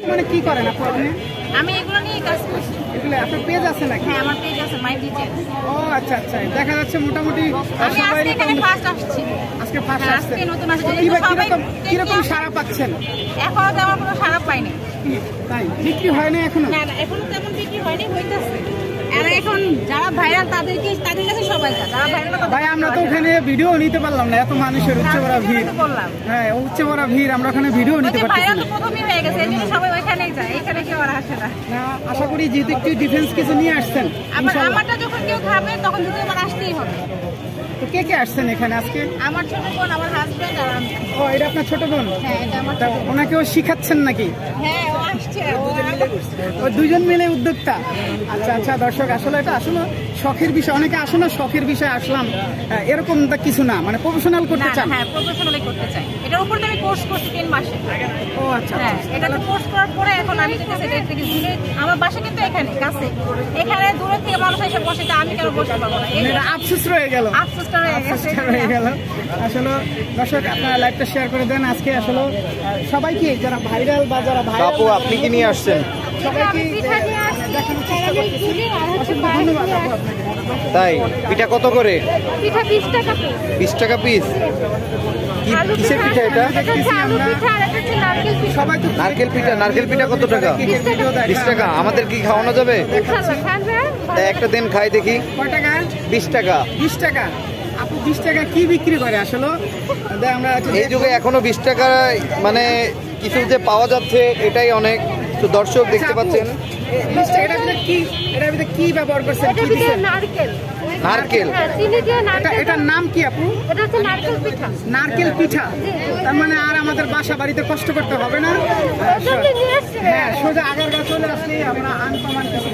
মানে কি করেন আপনি? আমি এগুলো নিয়ে কাজ করছি। এগুলো আপনার পেজ আছে নাকি? হ্যাঁ, আমার পেজ আছে, মাই ডিটেইলস। ও আচ্ছা আচ্ছা, দেখা যাচ্ছে মোটামুটি আমি আজকে এখানে ফার্স্ট আসছি। আজকে ফার্স্ট হ্যাঁ, আসছে। আজকে নতুন আসছে। কিরকম সাড়া পাচ্ছেন? এখনো তেমন কোনো সাড়া পাইনি। তাই বিক্রি হয় না এখনো? না না, এখনো তেমন বিক্রি হয়নি, হইতাছে। আর এখন যারা ভাইরাল তাদের কাছে সবাই যায়। যারা ভাইরাল ভাই আমরা তো ওখানে ভিডিও নিতে পারলাম না, এত মানুষের উচ্চ ভরা ভিড়। হ্যাঁ, উচ্চ ভরা ভিড়, আমরা ওখানে ভিডিও নিতে পারতেছি ভাইরাল না। তো প্রথমেই হয়ে গেছে, এজন্য সবাই ওইখানেই যায়, এখানে কেউ আর আসে না। না, আশা করি যেহেতু একটু ডিফেন্স কিছু নিয়ে আসছেন। আমারটা যখন কেউ খাবে তখন যদি আমার আসতেই হবে। তো কে কে আসছেন এখানে আজকে? আমার ছোট বোন, আমার হাজবেন্ড আর আমি। ও, এটা আপনার ছোট বোন? হ্যাঁ, এটা আমার তা ওনাকেও শিখাচ্ছেন নাকি? হ্যাঁ, ও আসছে। ও দুজন মিলে উদ্যোক্তা। আচ্ছা আচ্ছা দর্শক, আসলে এটা আসলে শখের বিষয়। অনেকে আসে না শখের বিষয়ে আসলাম, এরকম কিছু না, মানে প্রফেশনাল করতে চান? হ্যাঁ, প্রফেশনালি করতে চাই। এটার উপর আমি কোর্স করছি 3 মাসে। ও আচ্ছা। হ্যাঁ, এটা তো কোর্স করার পরে এখন আমি যেতেছি এটা থেকে দূরে। আমার বাসা কিন্তু এখানে কাছে, এখানে দূরে থেকে মানুষ এসে বসে, তা আমি কেন বসতে পারবো না? এটা আফসোস রয়ে গেল। আফসোসটা হয়ে গেল। আসলে দর্শক, আপনারা লাইভটা শেয়ার করে দেন। আজকে আসলে সবাইকে যারা ভাইরাল বা যারা ভাইরাল, আপু আপনি কি নিয়ে আসছেন? সবাইকে দেখানোর চেষ্টা করতেছি। ধন্যবাদ আপু আপনাকে। তাই পিঠা কত করে? পিঠা 20 টাকা পিস। 20 টাকা পিস। কি কিসের পিঠা এটা? হচ্ছে আলু পিঠা আর এটা হচ্ছে নারকেল পিঠা। সবাই তো নারকেল পিঠা। নারকেল পিঠা কত টাকা? 20 টাকা। আমাদের কি খাওয়ানো যাবে? ইনশাআল্লাহ খাবে। একটা দিন খাই দেখি। কয় টাকা? 20 টাকা। 20 টাকা। আপু 20 টাকা কি বিক্রি করে আসলে? আমরা এই যুগে এখনো 20 টাকা মানে কিছু যে পাওয়া যাচ্ছে এটাই অনেক। তো দর্শক দেখতে পাচ্ছেন 20 টাকা। এটার ভিতরে কি ব্যবহার করছেন? এটা ভিতরে নারকেল। নারকেল। হ্যাঁ, চিনি দিয়ে নারকেল। এটার নাম কি আপু? এটা হচ্ছে নারকেল পিঠা। নারকেল পিঠা। তার মানে আর আমাদের বাসা বাড়িতে কষ্ট করতে হবে না। ওটা নিয়ে আসছে। হ্যাঁ, সোজা আগারগাঁ চলে আসলে আমরা আনকমন কিছু